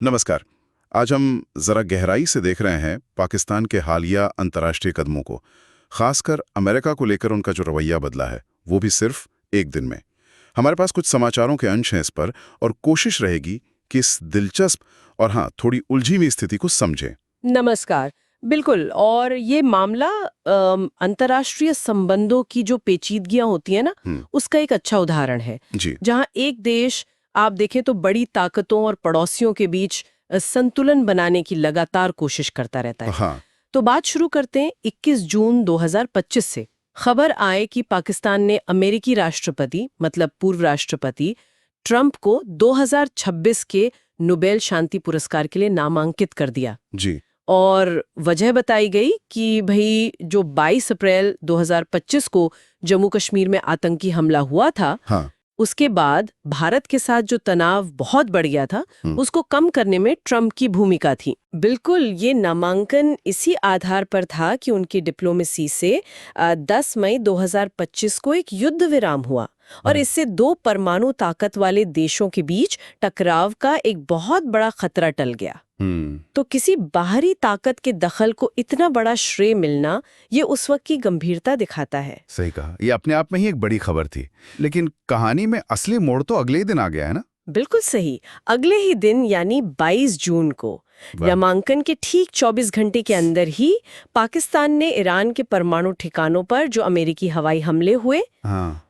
नमस्कार। आज हम जरा गहराई से देख रहे हैं पाकिस्तान के हालिया अंतर्राष्ट्रीय कदमों को, खासकर अमेरिका को लेकर उनका जो रवैया बदला है, वो भी सिर्फ एक दिन में। हमारे पास कुछ समाचारों के अंश हैं इस पर, और कोशिश रहेगी कि इस दिलचस्प और हाँ थोड़ी उलझी हुई स्थिति को समझें। नमस्कार। बिल्कुल। और ये मामला अंतर्राष्ट्रीय संबंधों की जो पेचीदगियां होती है ना, उसका एक अच्छा उदाहरण है। जी। जहां एक देश, आप देखें तो बड़ी ताकतों और पड़ोसियों के बीच संतुलन बनाने की लगातार कोशिश करता रहता है। हाँ। तो बात शुरू करते हैं 21 जून 2025 से। खबर आए कि पाकिस्तान ने अमेरिकी राष्ट्रपति, मतलब पूर्व राष्ट्रपति ट्रंप को 2026 के नोबेल शांति पुरस्कार के लिए नामांकित कर दिया। जी। और वजह बताई गई कि भाई जो 22 अप्रैल 2025 को जम्मू कश्मीर में आतंकी हमला हुआ था, हाँ। उसके बाद भारत के साथ जो तनाव बहुत बढ़ गया था, उसको कम करने में ट्रंप की भूमिका थी। बिल्कुल, ये नामांकन इसी आधार पर था कि उनकी डिप्लोमेसी से 10 मई 2025 को एक युद्ध विराम हुआ, और इससे दो परमाणु ताकत वाले देशों के बीच टकराव का एक बहुत बड़ा खतरा टल गया। तो किसी बाहरी ताकत के दखल को इतना बड़ा श्रेय मिलना, ये उस वक्त की गंभीरता दिखाता है। सही कहा, ये अपने आप में ही एक बड़ी खबर थी। लेकिन कहानी में असली मोड़ तो अगले ही दिन आ गया है ना? बिल्कुल सही। अगले ही दिन यानी 22 जून को, नामांकन के ठीक 24 घंटे के अंदर ही पाकिस्तान ने ईरान के परमाणु ठिकानों पर जो अमेरिकी हवाई हमले हुए,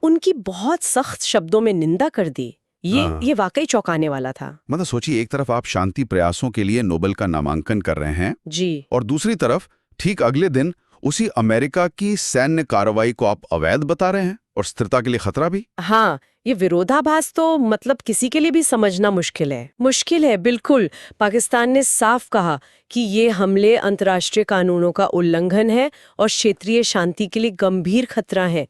उनकी बहुत सख्त शब्दों में निंदा कर दी। ये वाकई चौंकाने वाला था। मतलब सोचिए, एक तरफ आप शांति प्रयासों के लिए नोबेल का नामांकन कर रहे हैं जी, और दूसरी तरफ ठीक अगले दिन उसी अमेरिका की सैन्य कार्रवाई को आप अवैध बता रहे हैं, और स्थिरता के लिए खतरा भी। हाँ, ये विरोधाभास तो मतलब किसी के लिए भी समझना मुश्किल है। बिल्कुल, पाकिस्तान ने साफ कहा कि ये हमले अंतर्राष्ट्रीय कानूनों का उल्लंघन है और क्षेत्रीय शांति के लिए गंभीर खतरा है।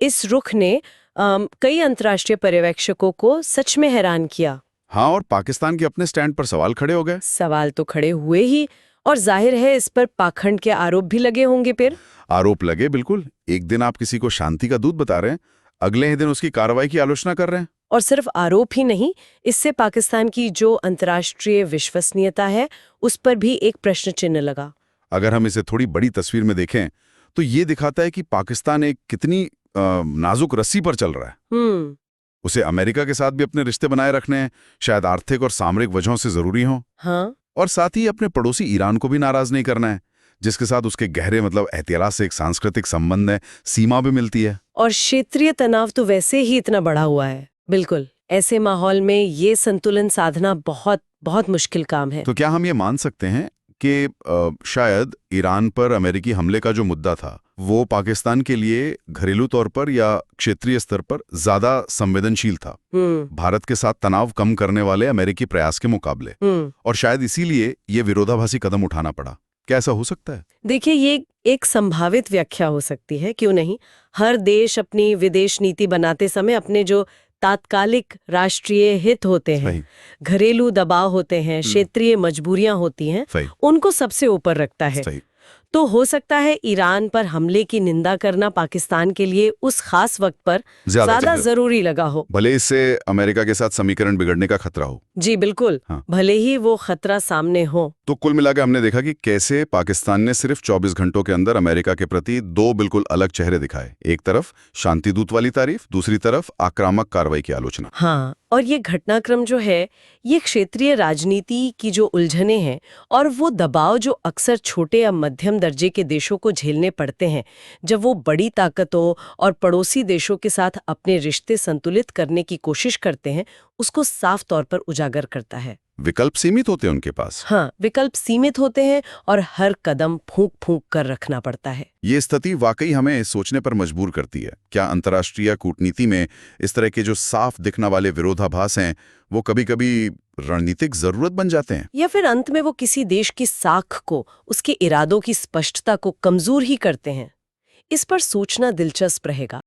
इस रुख ने कई अंतर्राष्ट्रीय पर्यवेक्षकों को सच में हैरान किया। हाँ, और पाकिस्तान के अपने स्टैंड पर सवाल खड़े हो गए। सवाल तो खड़े हुए ही, और जाहिर है इस पर पाखंड के आरोप भी लगे होंगे। फिर आरोप लगे, बिल्कुल। एक दिन आप किसी को शांति का दूत बता रहे हैं, अगले ही दिन उसकी कार्रवाई की आलोचना कर रहे हैं। और सिर्फ आरोप ही नहीं, इससे पाकिस्तान की जो अंतर्राष्ट्रीय विश्वसनीयता है, उस पर भी एक प्रश्न चिन्ह लगा। अगर हम इसे थोड़ी बड़ी तस्वीर में देखें तो ये दिखाता है कि पाकिस्तान एक कितनी नाजुक रस्सी पर चल रहा है। उसे अमेरिका के साथ भी अपने रिश्ते बनाए रखने हैं, शायद आर्थिक और सामरिक वजहों से जरूरी हों। हाँ। और साथ ही अपने पड़ोसी ईरान को भी नाराज नहीं करना है, जिसके साथ उसके गहरे मतलब ऐतिहासिक सांस्कृतिक संबंध है, सीमा भी मिलती है। और क्षेत्रीय तनाव तो वैसे ही इतना बढ़ा हुआ है। बिल्कुल, ऐसे माहौल में ये संतुलन साधना बहुत बहुत मुश्किल काम है। तो क्या हम ये मान सकते हैं कि शायद ईरान पर अमेरिकी हमले का जो मुद्दा था, वो पाकिस्तान के लिए घरेलू तौर पर या क्षेत्रीय स्तर पर ज्यादा संवेदनशील था, भारत के साथ तनाव कम करने वाले अमेरिकी प्रयास के मुकाबले, और शायद इसीलिए ये विरोधाभासी कदम उठाना पड़ा? क्या ऐसा हो सकता है? देखिए, ये एक संभावित व्याख्या हो सकती है, क्यों नहीं। हर देश अपनी विदेश नीति बनाते समय अपने जो तात्कालिक राष्ट्रीय हित होते हैं, घरेलू दबाव होते हैं, क्षेत्रीय मजबूरियां होती हैं, उनको सबसे ऊपर रखता है। तो हो सकता है ईरान पर हमले की निंदा करना पाकिस्तान के लिए उस खास वक्त पर ज्यादा जरूरी लगा हो, भले इससे अमेरिका के साथ समीकरण बिगड़ने का खतरा हो। जी बिल्कुल। हाँ। भले ही वो खतरा सामने हो। तो कुल मिलाकर हमने देखा कि कैसे पाकिस्तान ने सिर्फ 24 घंटों के अंदर अमेरिका के प्रति दो बिल्कुल अलग चेहरे दिखाए। एक तरफ शांति दूत वाली तारीफ, दूसरी तरफ आक्रामक कार्रवाई की आलोचना। हाँ, और ये घटनाक्रम जो है, ये क्षेत्रीय राजनीति की जो उलझने हैं और वो दबाव जो अक्सर छोटे या मध्यम दर्जे के देशों को झेलने पड़ते हैं जब वो बड़ी ताकतों और पड़ोसी देशों के साथ अपने रिश्ते संतुलित करने की कोशिश करते हैं, उसको साफ तौर पर उजागर करता है। विकल्प सीमित होते हैं उनके पास। हाँ, विकल्प सीमित होते हैं और हर कदम फूंक फूंक कर रखना पड़ता है। ये स्थिति वाकई हमें सोचने पर मजबूर करती है। क्या अंतर्राष्ट्रीय कूटनीति में इस तरह के जो साफ दिखने वाले विरोधाभास हैं, वो कभी-कभी रणनीतिक जरूरत बन जाते हैं, या फिर अंत में वो किसी देश की साख को, उसके इरादों की स्पष्टता को कमजोर ही करते हैं? इस पर सोचना दिलचस्प रहेगा।